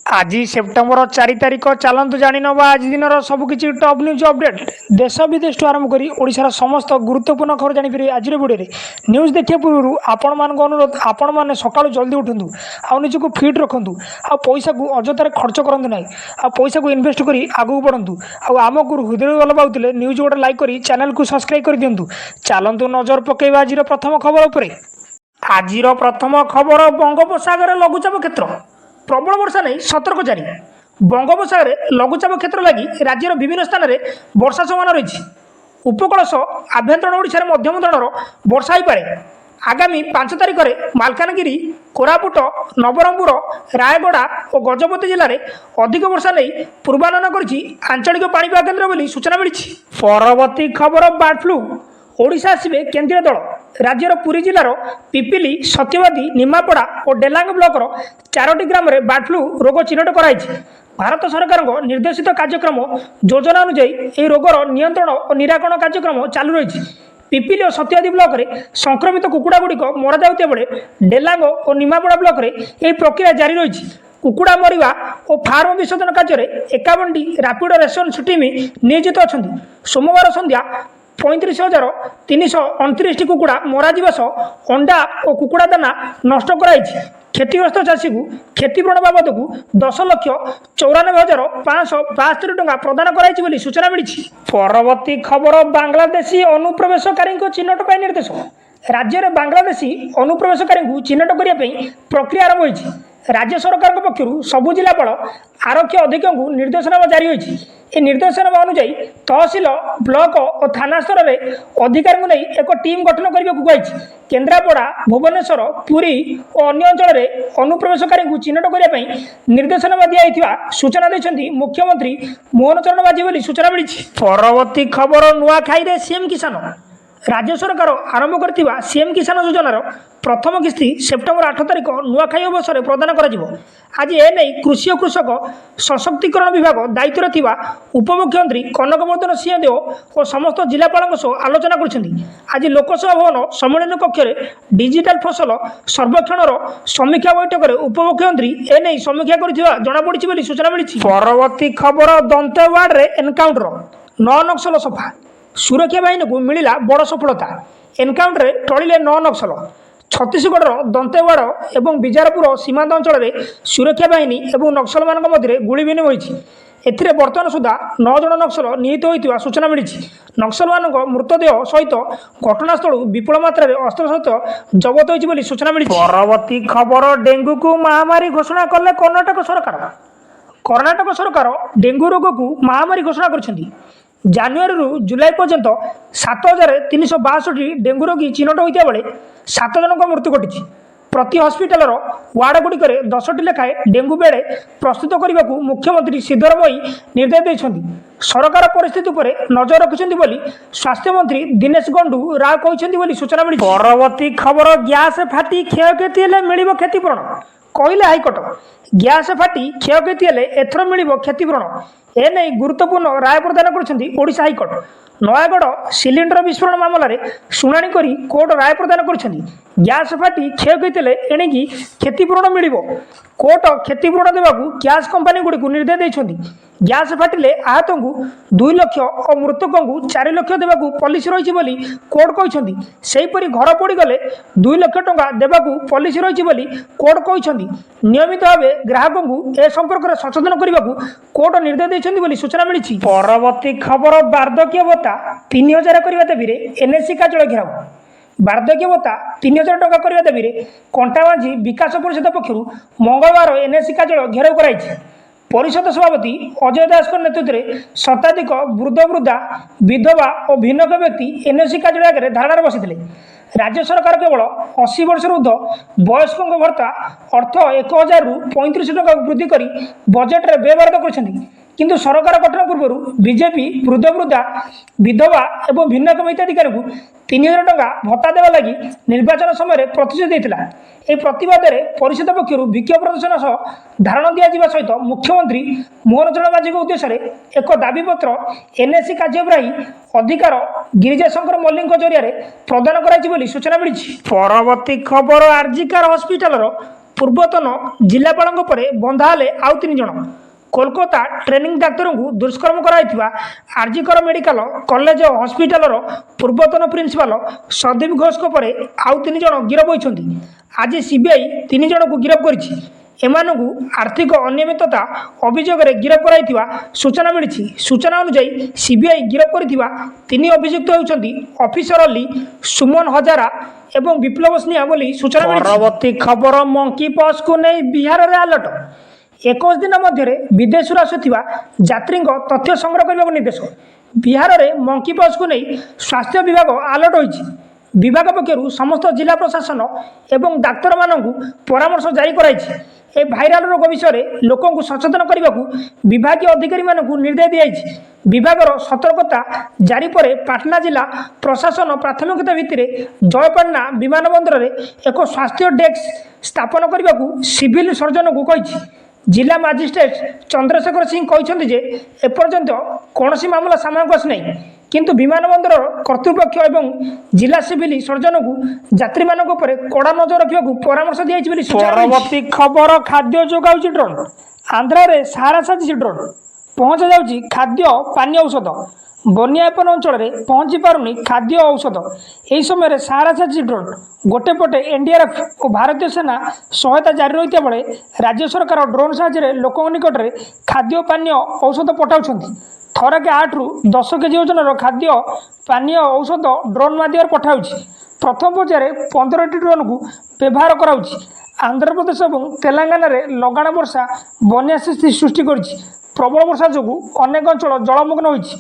आज सेप्टेम्बर 4 तारिख चलतु जाणीनवा आज दिन सबकि टॉप न्यूज अपडेट देश विदेश आरंभ कर ओडिशार समस्त गुरुत्वपूर्ण खबर जापर आज वीडियो न्यूज देखा पूर्व आपण मान अनुरोध आपण मैंने सका जल्दी उठूँ आउ निजी फिट रखु आ पैसा को अजतार खर्च करूँ ना आ पैसा को इन्वेस्ट कर आगू बढ़ू आमको हृदय भल पाते न्यूज गोटे लाइक कर चैनल को सब्सक्राइब कर दिंतु चलतु नजर पकेबा आज प्रथम खबर उपर आज प्रथम खबर बंगोपसागर लघुचाप क्षेत्र प्रबल वर्षा नहीं सतर्क जारी बंगोपसागर लघुचाप क्षेत्र लगी राज्यर विभिन्न स्थान में वर्षा संभावना रही उपकूल सह आभ्यंतरण ओडिशार मध्यम धरणर वर्षा हो पाए आगामी 5 तारिख में मालकानगिरी कोरापुट नवरंगपुर रायगड़ा और गजपति जिले में अधिक वर्षा नहीं पूर्वानुमान करिछि आंचलिक पाणीपाग केन्द्र बोली सूचना मिली। परवर्ती खबर बर्ड फ्लू ओडिशा आसवे केंद्रीय दल राज्यर पुरी जिलार पिपिली सत्यवादी निमापड़ा और डेलांग ब्लॉकर 4टी ग्राम में बर्ड फ्लू रोग चिन्हट कराई भारत सरकार निर्देशित कार्यक्रम योजना अनुଯାयी यह रोगर नियंत्रण और निराकरण कार्यक्रम चालू रही पिपिली और सत्यवादी ब्लॉक में संक्रमित कुकुड़ा गुड़िक मरा जाउतिया बेले डेलांग और निमापड़ा ब्लॉक में यह प्रक्रिया जारी रही कुकुड़ा मरिबा और फार्म विसर्जन कार्य 51टी रैपिड रेस्पन्स टीम नियोजित अच्छा सोमवार संध्या 35,329 कुकुड़ा मरा सह अंडा और कुकुड़ा दाना नष्ट कराई क्षतिग्रस्त चाषी को क्षतिपूरण बाबद को 10,94,572 टंका प्रदान कराई सूचना मिली। परवर्ती खबर बांग्लादेशी अनुप्रवेशकारी चिन्हट पर निर्देश राज्य में बांग्लादेशी अनुप्रवेशकारी चिन्हट करने प्रक्रिया आरंभ होती राज्य सरकार पक्षर सबु जिलापाल आरक्षी अधीक्षक को निर्देशनामा जारी होती ए निर्देशनामा अनुଯାयी तहसिल ब्लॉक और थाना स्तर में अधिकारी नहीं एक टीम गठन करने को कही केन्द्रापड़ा भुवनेश्वर पुरी और अन्य अंचल में अनुप्रवेशकारी चिन्हट करने निर्देशनामा दिया सूचना देते मुख्यमंत्री मोहन चरण माझी सूचना मिली। परवर्ती खबर नुआखाई सीएम किसान राज्य सरकार आरंभ कर सीएम किसान योजनार प्रथम किस्ती सेप्टेम्बर 8 तारिख नुआखाई अवसर में प्रदान कर आज एने कृषि और कृषक सशक्तिकरण विभाग दायित्व थिबा उपमुख्यमंत्री कनकवर्धन सिंहदेव और समस्त जिलापाल सह आलोचना कर आज लोकसभा भवन सम्मेलन कक्ष में डिजिटल फसल सर्वेक्षण समीक्षा बैठक में उपमुख्यमंत्री एने समीक्षा कर सूचना मिली। परवर्ती खबर दंतेवाड़ रे एनकाउंटर 9 नक्सल सफा सुरक्षा बाहिनी को मिला बड़ सफलता एनकाउंटर टलिले 9 नक्सल छत्तीसगढ़ दंतेवाड़ और बिजारपुर सीमांत अंचल में सुरक्षा बाहिनी और नक्सल मान मध्य गुली विनिमय होती बर्तमान सुधा 9 जन नक्सल निहित होता सूचना मिली नक्सल मान मृतदेह सहित घटनास्थल विपुल मात्रा अस्त्रशस्त्र जबत होती सूचना मिली। परवर्ती खबर डेंगू को महामारी घोषणा कले कर्णाटक सरकार डेंगू रोग को महामारी घोषणा कर जानुआरी रु जुलाई पर्यंत 7,362 डेंगू रोगी चिन्हट होता बेले 7 जनक मृत्यु घटी प्रति हस्पिटाल वार्ड गुड़िक 10टी लेखाएं डेंगू बेड़े प्रस्तुत करने को मुख्यमंत्री सिद्धरमयी निर्देश देते सरकार परिस्थिति पर नजर रखिंट स्वास्थ्य मंत्री दिनेश गंडू राव कहते सूचना मिली। परवर्ती खबर गैस फाटी क्षयक्षति मिल क्षतिपूरण कहले हाइकोर्ट गैस फाटी क्षयक्षति एथर मिल क्षतिपूरण एने गुरुत्वपूर्ण राय प्रदान कर हाइकोर्ट नयागढ़ सिलिंडर विस्फोरण मामलें शुणाणी करी कोर्ट राय प्रदान कर गैस फाटी क्षयक्षति एणिकी क्षतिपूरण मिल कोर्ट क्षतिपूरण देवा गैस कंपानी गुड़ी निर्देश देते गैस फाटिले आहत को 2 लाख और मृतक को 4 लाख देवा पॉलिसी रही कोर्ट कहते सेहीपरि घर पड़गले 2 लाख टंका देवा पॉलिसी रही कोर्ट कहते नियमित भाव ग्राहकों को ए संपर्क में सचेतन करने को कोर्ट निर्देश देते सूचना मिली। परवर्ती खबर वार्धक्य भत्ता 3,000 करने दाबी एनएससी कार्यालय घेराव वार्धक्य भत्ता 3,000 टंका करने दाबी कंटाबांझी विकास परिषद पक्षर मंगलवार एनएससी कार्यालय घेराव कराई परिषद सभापति अजय दास नेतृत्व में शताधिक वृद्ध वृद्धा विधवा और भिन्नक व्यक्ति एनएससी कार्यालय आगे धारणा बसी राज्य सरकार केवल 80 वर्ष ऊर्ध्व वयस्कों भत्ता अर्थ 1,000 रु 35 टंका वृद्धि कर बजेट में व्यवहार किंतु सरकार गठन पूर्व बीजेपी वृद्ध वृद्धा विधवा और भिन्नक हिताधिकारी को 3,000 टंका भत्ता देवा लगी निर्वाचन समय प्रतिश्रुति देता यह प्रतिवाद में परिषद पक्षर विक्षोभ प्रदर्शन सह धारणा दिया सहित मुख्यमंत्री मोहन चरण माझी उद्देश्य एक दाबीपत्र एनएससी कार्यग्राही अधिकार गिरिजाशंकर मल्लिक जरिया प्रदान कर सूचना मिली। परवर्ती खबर आरजिकर हस्पिटाल ପୂର୍ବତନ ଜିଲ୍ଲାପାଳଙ୍କ ପରେ ବନ୍ଧା ହେଲେ ଆଉ 3 ଜଣ। କୋଲକାତା ଟ୍ରେନିଂ ଡାକ୍ତରଙ୍କୁ ଦୁଷ୍କର୍ମ କରାଇଥିବା ଆର୍ଜିକର ମେଡିକାଲ କଲେଜ ଓ ହସ୍ପିଟାଲର ପୂର୍ବତନ ପ୍ରିନ୍ସିପାଲ ସଦୀପ ଘୋଷଙ୍କ ପରେ ଆଉ 3 ଜଣ ଗିରଫ ହୋଇଛନ୍ତି। ଆଜି ସିବିଆଇ 3 ଜଣଙ୍କୁ ଗିରଫ କରିଛି। ଏମାନଙ୍କୁ ଆର୍ଥିକ ଅନିୟମିତତା ଅଭିଯୋଗରେ ଗିରଫ କରାଇଥିବା ସୂଚନା ମିଳିଛି। ସୂଚନା ଅନୁଯାୟୀ ସିବିଆଇ ଗିରଫ କରିଥିବା 3 ଅଭିଯୁକ୍ତ ହେଉଛନ୍ତି ଅଫିସର ଅଲି, ସୁମନ ହଜାରା ଏବଂ ବିପ୍ଳବ ସ୍ନେହା ବୋଲି ସୂଚନା ମିଳିଛି। ପରବର୍ତ୍ତୀ ଖବର, ମଙ୍କି ପକ୍ସକୁ ନେଇ ବିହାରରେ ଆଲର୍ଟ। 21 ଦିନ ମଧ୍ୟରେ ବିଦେଶରୁ ଆସୁଥିବା ଯାତ୍ରୀଙ୍କ ତଥ୍ୟ ସଂଗ୍ରହ କରିବାକୁ ନିର୍ଦ୍ଦେଶ। ବିହାରରେ ମଙ୍କି ପକ୍ସକୁ ନେଇ ସ୍ୱାସ୍ଥ୍ୟ ବିଭାଗ ଆଲର୍ଟ ହୋଇଛି। ବିଭାଗ ପକ୍ଷରୁ ସମସ୍ତ ଜିଲ୍ଲା ପ୍ରଶାସନ ଏବଂ ଡାକ୍ତରମାନଙ୍କୁ ପରାମର୍ଶ ଜାରି କରାଯାଇଛି। ଏ ଭାଇରାଲ ରୋଗ ବିଷୟରେ ଲୋକଙ୍କୁ ସଚେତନ କରିବାକୁ ବିଭାଗୀୟ ଅଧିକାରୀମାନଙ୍କୁ ନିର୍ଦ୍ଦେଶ ଦିଆଯାଇଛି। ବିଭାଗର ସତର୍କତା ଜାରି ପରେ ପାଟନା ଜିଲ୍ଲା ପ୍ରଶାସନ ପ୍ରାଥମିକତା ଭିତ୍ତିରେ ଜୟପାଟନା ବିମାନବନ୍ଦରରେ ଏକ ସ୍ୱାସ୍ଥ୍ୟ ଡେସ୍କ ସ୍ଥାପନ କରିବାକୁ ସିଭିଲ ସର୍ଜନଙ୍କୁ କହିଛି। ଜିଲ୍ଲା ମାଜିଷ୍ଟ୍ରେଟ ଚନ୍ଦ୍ରଶେଖର ସିଂ କହିଛନ୍ତି ଯେ ଏପର୍ଯ୍ୟନ୍ତ କୌଣସି ମାମଲା ସାମ୍ନାକୁ ଆସିନାହିଁ, କିନ୍ତୁ ବିମାନବନ୍ଦରର କର୍ତ୍ତୃପକ୍ଷ ଏବଂ ଜିଲ୍ଲା ସିଭିଲ ସର୍ଜନଙ୍କୁ ଯାତ୍ରୀମାନଙ୍କ ଉପରେ କଡ଼ା ନଜର ରଖିବାକୁ ପରାମର୍ଶ ଦିଆଯାଇଛି ବୋଲି ସୂଚନା ମିଳିଛି। ପରବର୍ତ୍ତୀ ଖବର, ଖାଦ୍ୟ ଯୋଗାଉଛି ଡ୍ରୋନ୍। ଆନ୍ଧ୍ରାରେ ସାହାରା ସାଜିଛି ଡ୍ରୋନ୍। ପହଞ୍ଚାଯାଉଛି ଖାଦ୍ୟ ପାନୀୟ ଔଷଧ। ବନ୍ୟା ଏପନ ଅଞ୍ଚଳରେ ପହଞ୍ଚି ପାରୁନି ଖାଦ୍ୟ ଔଷଧ। ଏହି ସମୟରେ ସାହାରା ସାଜିଛି ଡ୍ରୋନ୍। ଗୋଟେ ପଟେ ଏନ୍ଡିଆର୍ଏଫ୍ ଓ ଭାରତୀୟ ସେନା ସହାୟତା ଜାରି ରହିଥିବା ବେଳେ ରାଜ୍ୟ ସରକାର ଡ୍ରୋନ୍ ସାହାଯ୍ୟରେ ଲୋକଙ୍କ ନିକଟରେ ଖାଦ୍ୟ ପାନୀୟ ଔଷଧ ପଠାଉଛନ୍ତି। ଥରକେ 8ରୁ 10 କେଜି ଓଜନର ଖାଦ୍ୟ ପାନୀୟ ଔଷଧ ଡ୍ରୋନ୍ ମାଧ୍ୟମରେ ପଠାଉଛି। ପ୍ରଥମ ପର୍ଯ୍ୟାୟରେ 15ଟି ଡ୍ରୋନ୍କୁ ବ୍ୟବହାର କରାଉଛି। ଆନ୍ଧ୍ରପ୍ରଦେଶ ଏବଂ ତେଲେଙ୍ଗାନାରେ ଲଗାଣ ବର୍ଷା ବନ୍ୟା ସୃଷ୍ଟି କରିଛି। ପ୍ରବଳ ବର୍ଷା ଯୋଗୁଁ ଅନେକ ଅଞ୍ଚଳ ଜଳମଗ୍ନ ହୋଇଛି।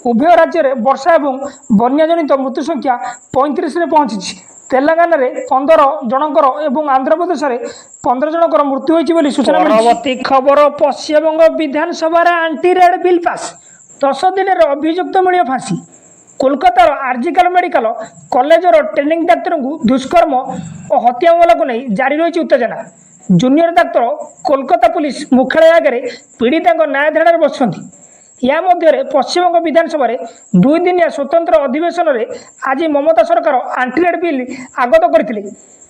ଉଭୟ ରାଜ୍ୟରେ ବର୍ଷା ଏବଂ ବନ୍ୟାଜନିତ ମୃତ୍ୟୁ ସଂଖ୍ୟା 35ରେ ପହଞ୍ଚିଛି। ତେଲେଙ୍ଗାନାରେ 15 ଜଣଙ୍କର ଏବଂ ଆନ୍ଧ୍ରପ୍ରଦେଶରେ 15 ଜଣଙ୍କର ମୃତ୍ୟୁ ହୋଇଛି ବୋଲି ସୂଚନା ମିଳିଛି। ପରବର୍ତ୍ତୀ ଖବର, ପଶ୍ଚିମବଙ୍ଗ ବିଧାନସଭାରେ ଆଣ୍ଟି ରେଡ୍ ବିଲ୍ ପାସ୍। 10 ଦିନରେ ଅଭିଯୁକ୍ତ ମିଳିବ ଫାଶୀ। କୋଲକାତାର ଆର୍ଜିକର ମେଡିକାଲ କଲେଜର ଟ୍ରେନିଂ ଡାକ୍ତରଙ୍କୁ ଦୁଷ୍କର୍ମ ଓ ହତ୍ୟା ମାମଲାକୁ ନେଇ ଜାରି ରହିଛି ଉତ୍ତେଜନା। ଜୁନିୟର ଡାକ୍ତର କୋଲକାତା ପୁଲିସ ମୁଖ୍ୟାଳୟ ଆଗରେ ପୀଡ଼ିତାଙ୍କ ନ୍ୟାୟ ଧାରଣାରେ ବସିଛନ୍ତି। ଏହା ମଧ୍ୟରେ ପଶ୍ଚିମବଙ୍ଗ ବିଧାନସଭାରେ 2 ଦିନିଆ ସ୍ୱତନ୍ତ୍ର ଅଧିବେଶନରେ ଆଜି ମମତା ସରକାର ଆଣ୍ଟି ରେଡ୍ ବିଲ୍ ଆଗତ କରିଥିଲେ,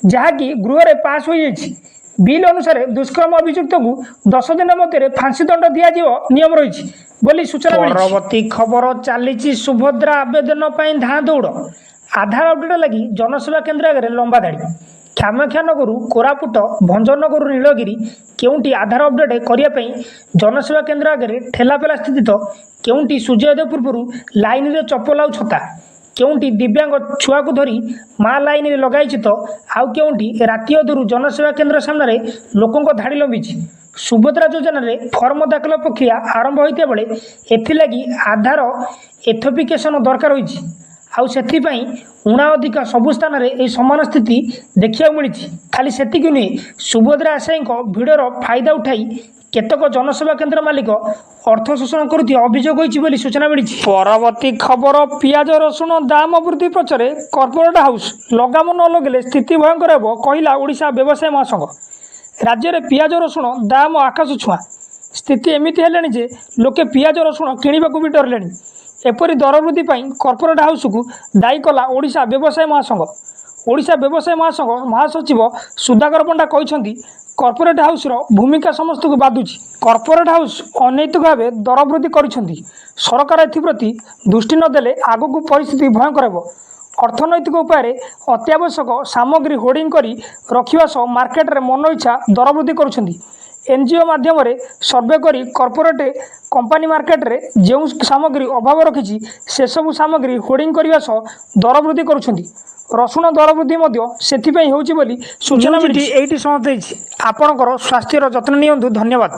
ଯାହାକି ଗୃହରେ ପାସ୍ ହୋଇଯାଇଛି। ବିଲ୍ ଅନୁସାରେ ଦୁଷ୍କର୍ମ ଅଭିଯୁକ୍ତଙ୍କୁ 10 ଦିନ ମଧ୍ୟରେ ଫାଶୀ ଦଣ୍ଡ ଦିଆଯିବ ନିୟମ ରହିଛି ବୋଲି ସୂଚନା ମିଳିଛି। ପରବର୍ତ୍ତୀ ଖବର, ଚାଲିଛି ସୁଭଦ୍ରା ଆବେଦନ ପାଇଁ ଧାଁ ଦୌଡ଼। ଆଧାର ଅପଡେଟ୍ ଲାଗି ଜନସେବା କେନ୍ଦ୍ର ଆଗରେ ଲମ୍ବା ଧାଡ଼ି। କାମାକ୍ଷାନଗରରୁ କୋରାପୁଟ, ଭଞ୍ଜନଗରରୁ ନୀଳଗିରି କେଉଁଠି ଆଧାର ଅପଡେଟ୍ କରିବା ପାଇଁ ଜନସେବା କେନ୍ଦ୍ର ଆଗରେ ଠେଲାପେଲା ସ୍ଥିତି ତ କେଉଁଠି ସୂର୍ଯ୍ୟୋଦୟ ପୂର୍ବରୁ ଲାଇନରେ ଚପଲ ଆଉ ଛତା, କେଉଁଠି ଦିବ୍ୟାଙ୍ଗ ଛୁଆକୁ ଧରି ମା ଲାଇନରେ ଲଗାଇଛି ତ ଆଉ କେଉଁଠି ରାତି ଅଧରୁ ଜନସେବା କେନ୍ଦ୍ର ସାମ୍ନାରେ ଲୋକଙ୍କ ଧାଡ଼ି ଲମ୍ବିଛି। ସୁଭଦ୍ରା ଯୋଜନାରେ ଫର୍ମ ଦାଖଲ ପ୍ରକ୍ରିୟା ଆରମ୍ଭ ହୋଇଥିବା ବେଳେ ଏଥିଲାଗି ଆଧାର ଏଥୋପିକେସନ ଦରକାର ହୋଇଛି। ଆଉ ସେଥିପାଇଁ ଉଣା ଅଧିକା ସବୁ ସ୍ଥାନରେ ଏହି ସମାନ ସ୍ଥିତି ଦେଖିବାକୁ ମିଳିଛି। ଖାଲି ସେତିକି ନୁହେଁ, ସୁଭଦ୍ରା ଆଶାୟୀଙ୍କ ଭିଡ଼ର ଫାଇଦା ଉଠାଇ କେତେକ ଜନସେବା କେନ୍ଦ୍ର ମାଲିକ ଅର୍ଥ ଶୋଷଣ କରୁଥିବା ଅଭିଯୋଗ ହୋଇଛି ବୋଲି ସୂଚନା ମିଳିଛି। ପରବର୍ତ୍ତୀ ଖବର, ପିଆଜ ରସୁଣ ଦାମ ବୃଦ୍ଧି ପଛରେ କର୍ପୋରେଟ ହାଉସ୍ ଲଗାମ ନ ଲଗେଇଲେ ସ୍ଥିତି ଭୟଙ୍କର ହେବ, କହିଲା ଓଡ଼ିଶା ବ୍ୟବସାୟ ମହାସଂଘ। ରାଜ୍ୟରେ ପିଆଜ ରସୁଣ ଦାମ ଆକାଶ ଛୁଆଁ। ସ୍ଥିତି ଏମିତି ହେଲାଣି ଯେ ଲୋକେ ପିଆଜ ରସୁଣ କିଣିବାକୁ ବି ଡରିଲେଣି। ଏପରି ଦର ବୃଦ୍ଧି ପାଇଁ କର୍ପୋରେଟ ହାଉସ୍କୁ ଦାୟୀ କଲା ଓଡ଼ିଶା ବ୍ୟବସାୟ ମହାସଂଘ। ଓଡ଼ିଶା ବ୍ୟବସାୟ ମହାସଂଘ ମହାସଚିବ ସୁଧାକର ପଣ୍ଡା କହିଛନ୍ତି, କର୍ପୋରେଟ ହାଉସ୍ର ଭୂମିକା ସମସ୍ତଙ୍କୁ ବାଧୁଛି। କର୍ପୋରେଟ ହାଉସ୍ ଅନୈତିକ ଭାବେ ଦର ବୃଦ୍ଧି କରିଛନ୍ତି। ସରକାର ଏଥିପ୍ରତି ଦୃଷ୍ଟି ନ ଦେଲେ ଆଗକୁ ପରିସ୍ଥିତି ଭୟଙ୍କର ହେବ। ଅର୍ଥନୈତିକ ଉପାୟରେ ଅତ୍ୟାବଶ୍ୟକ ସାମଗ୍ରୀ ହୋର୍ଡିଂ କରି ରଖିବା ସହ ମାର୍କେଟରେ ମନ ଇଚ୍ଛା ଦର ବୃଦ୍ଧି କରୁଛନ୍ତି। ଏନ୍ଜିଓ ମାଧ୍ୟମରେ ସର୍ଭେ କରି କର୍ପୋରେଟ କମ୍ପାନୀ ମାର୍କେଟରେ ଯେଉଁ ସାମଗ୍ରୀ ଅଭାବ ରଖିଛି ସେସବୁ ସାମଗ୍ରୀ ହୋର୍ଡିଂ କରିବା ସହ ଦର ବୃଦ୍ଧି କରୁଛନ୍ତି। ରସୁଣ ଦର ବୃଦ୍ଧି ମଧ୍ୟ ସେଥିପାଇଁ ହେଉଛି ବୋଲି ସୂଚନା ମିଳିଛି। ଏଇଠି ସମାପ୍ତ ହୋଇଛି। ଆପଣଙ୍କର ସ୍ୱାସ୍ଥ୍ୟର ଯତ୍ନ ନିଅନ୍ତୁ। ଧନ୍ୟବାଦ।